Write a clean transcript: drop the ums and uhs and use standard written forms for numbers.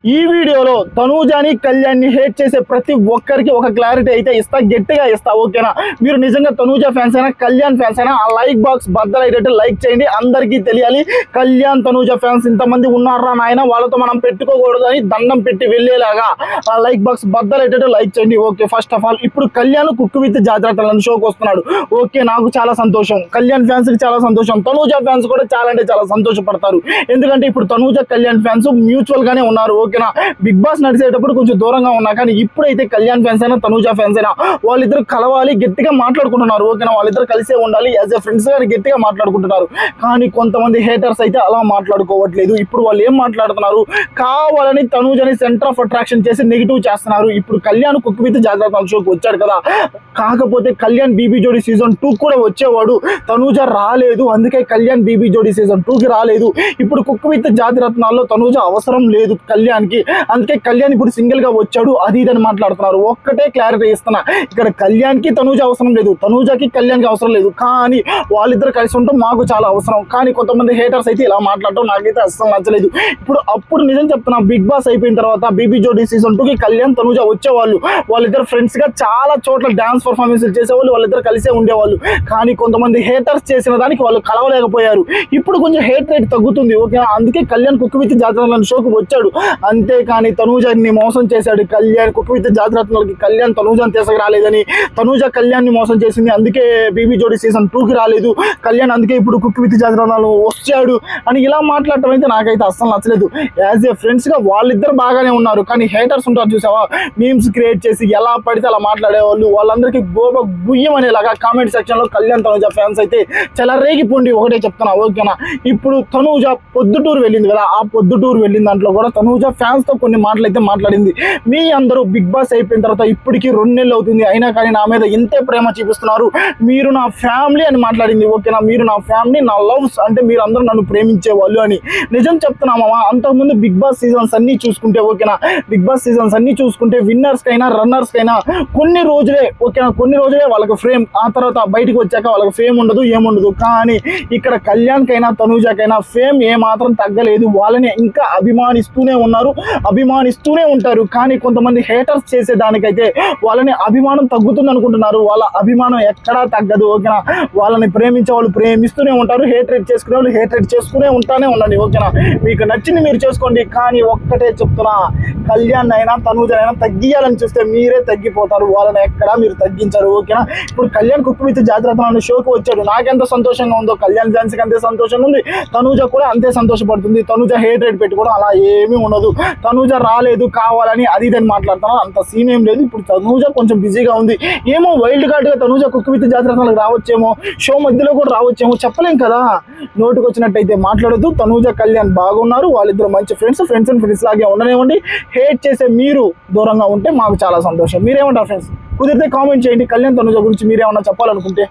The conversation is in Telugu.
ఈ వీడియోలో తనూజాని కళ్యాణ్ని హేట్ చేసే ప్రతి ఒక్కరికి ఒక క్లారిటీ అయితే ఇస్తా, గట్టిగా ఇస్తా. ఓకేనా? మీరు నిజంగా తనూజా ఫ్యాన్స్ అయినా కళ్యాణ్ ఫ్యాన్స్ అయినా ఆ లైక్ బాక్స్ బద్దలైతే లైక్ చేయండి. అందరికీ తెలియాలి కళ్యాణ్ తనూజా ఫ్యాన్స్ ఇంతమంది ఉన్నారా నాయన, వాళ్ళతో మనం పెట్టుకోకూడదు అని దండం పెట్టి వెళ్ళేలాగా ఆ లైక్ బాక్స్ బద్దలైతే లైక్ చేయండి. ఓకే, ఫస్ట్ ఆఫ్ ఆల్ ఇప్పుడు కళ్యాణ్ కుక్ విత్ జాగ్రత్తలను షోకి వస్తున్నాడు. ఓకే, నాకు చాలా సంతోషం, కళ్యాణ్ ఫ్యాన్స్ కి చాలా సంతోషం, తనూజా ఫ్యాన్స్ కూడా చాలా అంటే చాలా సంతోషపడతారు. ఎందుకంటే ఇప్పుడు తనూజా కళ్యాణ్ ఫ్యాన్స్ మ్యూచువల్ గానే ఉన్నారు. ఓకేనా? బిగ్ బాస్ నడిచేటప్పుడు కొంచెం దూరంగా ఉన్నా, కానీ ఇప్పుడైతే కళ్యాణ్ ఫ్యాన్స్ అయినా తనూజా ఫ్యాన్స్ అయినా వాళ్ళిద్దరు కలవాలి, గట్టిగా మాట్లాడుకుంటున్నారు. ఓకేనా? వాళ్ళిద్దరు కలిసే ఉండాలి, యాజ్ ఎ ఫ్రెండ్స్ గాని గట్టిగా మాట్లాడుకుంటున్నారు. కానీ కొంతమంది హేటర్స్ అయితే అలా మాట్లాడుకోవట్లేదు. ఇప్పుడు వాళ్ళు ఏం మాట్లాడుతున్నారు, కావాలని తనూజని సెంటర్ ఆఫ్ అట్రాక్షన్ చేసి నెగిటివ్ చేస్తున్నారు. ఇప్పుడు కళ్యాణ్ కుక్ విత్ జాగ్రత్త షోకి వచ్చాడు కదా, కాకపోతే కళ్యాణ్ బీబీ జోడీ సీజన్ 2 కూడా వచ్చేవాడు, తనూజ రాలేదు. అందుకే కళ్యాణ్ బీబీ జోడీ సీజన్ 2కి రాలేదు. ఇప్పుడు కుక్ విత్ జాతిరత్నాల్లో తనూజ అవసరం లేదు కళ్యాణ్కి, అందుకే కళ్యాణ్ ఇప్పుడు సింగిల్ గా వచ్చాడు, అది ఇదని మాట్లాడుతున్నారు. ఒక్కటే క్లారిటీ ఇస్తున్నా, ఇక్కడ కళ్యాణ్కి తనూజ అవసరం లేదు, తనూజకి కళ్యాణ్కి అవసరం లేదు, కానీ వాళ్ళిద్దరు కలిసి ఉంటాం మాకు చాలా అవసరం. కానీ కొంతమంది హేటర్స్ అయితే ఇలా మాట్లాడటం నాకైతే అస్సలు నచ్చలేదు. అప్పుడు నిజం చెప్తున్నా, బిగ్ బాస్ అయిపోయిన తర్వాత బీబీ జోడీ సీజన్ 2కి కళ్యాణ్ తనూజ వచ్చేవాళ్ళు, వాళ్ళిద్దరు ఫ్రెండ్స్ గా చాలా చోట్ల డాన్స్ పర్ఫార్మెన్స్ చేసేవాళ్ళు, వాళ్ళిద్దరు కలిసే ఉండేవాళ్ళు. కానీ కొంతమంది హేటర్స్ చేసిన దానికి వాళ్ళు కలవలేకపోయారు. ఇప్పుడు కొంచెం హేట్ రేట్ తగ్గుతుంది. ఓకే, అందుకే కళ్యాణ్ కుక్ విత్ జాతిరత్నాల షోకి వచ్చాడు. అంతేకాని తనూజని మోసం చేశాడు కళ్యాణ్. కుక్ విత్ జాతిరత్నాలకి కళ్యాణ్ తనూజని తీసుకురాలేదని, తనూజ కళ్యాణ్ని మోసం చేసింది, అందుకే బీబీ జోడీ సీజన్ 2కి రాలేదు కళ్యాణ్, అందుకే ఇప్పుడు కుక్ విత్ జాతిరత్నాలు వచ్చాడు అని ఇలా మాట్లాడటం అయితే నాకైతే అస్సలు నచ్చలేదు. యాజ్ ఏ ఫ్రెండ్స్ గా వాళ్ళిద్దరు బాగానే ఉన్నారు, కానీ హేటర్స్ ఉంటారు చూసావా, మీమ్స్ క్రియేట్ చేసి ఎలా పడితే అలా మాట్లాడేవాళ్ళు, వాళ్ళందరికీ గుయ్యం అనేలాగా కామెంట్ సెక్షన్ లో కళ్యాణ్ తనూజ ఫ్యాన్స్ అయితే చాలా రేగిపోండి. ఒకటే చెప్తున్నా. ఓకేనా? ఇప్పుడు తనూజ పొద్దుటూరు వెళ్ళింది కదా, ఆ పొద్దుటూరు వెళ్ళిన దాంట్లో కూడా తనూజ ఫ్యాన్స్ తో కొన్ని మాటలు అయితే మాట్లాడింది. మీ అందరూ బిగ్ బాస్ అయిపోయిన తర్వాత ఇప్పటికీ 2 నెలలు అవుతుంది, అయినా కానీ నా మీద ఇంతే ప్రేమ చూపిస్తున్నారు, మీరు నా ఫ్యామిలీ అని మాట్లాడింది. ఓకేనా? మీరు నా ఫ్యామిలీ, నా లవ్స్, అంటే మీరు అందరూ నన్ను ప్రేమించే వాళ్ళు అని. నిజం చెప్తున్నామా, అంతకుముందు బిగ్ బాస్ సీజన్స్ అన్ని చూసుకుంటే, ఓకేనా, బిగ్ బాస్ సీజన్స్ అన్ని చూసుకుంటే విన్నర్స్ కైనా రన్నర్స్ కైనా కొన్ని రోజులే, ఓకేనా, కొన్ని రోజులే వాళ్ళకి ఫ్రేమ్, ఆ తర్వాత బయటకు వచ్చాక వాళ్ళకి ఫేమ్ ఉండదు, ఏముండదు. కానీ ఇక్కడ కళ్యాణ్కైనా తనూజకైనా ఫేమ్ ఏమాత్రం తగ్గలేదు, వాళ్ళని ఇంకా అభిమానిస్తూనే ఉన్నారు, అభిమానిస్తూనే ఉంటారు. కానీ కొంతమంది హేటర్స్ చేసేదానికైతే వాళ్ళని అభిమానం తగ్గుతుంది అనుకుంటున్నారు, వాళ్ళ అభిమానం ఎక్కడా తగ్గదు. ఓకేనా? వాళ్ళని ప్రేమించే వాళ్ళు ప్రేమిస్తూనే ఉంటారు, హేట్రేట్ చేసుకునే వాళ్ళు హేట్రేట్ చేసుకునే ఉంటానే ఉండండి. ఓకేనా? మీకు నచ్చింది మీరు చేసుకోండి, కానీ ఒక్కటే చెప్తున్నా, కళ్యాణ్ అయినా తనూజనైనా తగ్గియాలని చూస్తే మీరే తగ్గిపోతారు, వాళ్ళని ఎక్కడా మీరు తగ్గించరు. ఓకేనా? ఇప్పుడు కళ్యాణ్ కుక్ విత్ జాగ్రత్త షోకి వచ్చాడు, నాకెంత సంతోషంగా ఉందో కళ్యాణ్ ఫ్యాన్స్కి అంతే సంతోషంగా ఉంది, తనూజ కూడా అంతే సంతోషపడుతుంది. తనూజ హేట్ రేట్ పెట్టుకోవడం అలా ఏమీ ఉండదు. తనూజ రాలేదు కావాలని అది ఇదని మాట్లాడుతున్నారు, అంత సీన్ ఏం లేదు. ఇప్పుడు తనూజ కొంచెం బిజీగా ఉంది, ఏమో వైల్డ్ కార్డ్గా తనూజ కుక్ విత్ జాగ్రత్తలకు రావచ్చేమో, షో మధ్యలో కూడా రావచ్చేమో, చెప్పలేం కదా. నోటికి వచ్చినట్టయితే మాట్లాడద్దు. తనూజ కళ్యాణ్ బాగున్నారు, వాళ్ళిద్దరు మంచి ఫ్రెండ్స్ అండ్ ఫ్రెండ్స్ లాగే ఉండనివ్వండి. హేట్ చేసే మీరు దూరంగా ఉంటే మాకు చాలా సంతోషం. మీరేమంటారు ఫ్రెండ్స్? కుదిరితే కామెంట్ చేయండి. కళ్యాణ్ తనూజ గురించి మీరేమన్నా చెప్పాలనుకుంటే.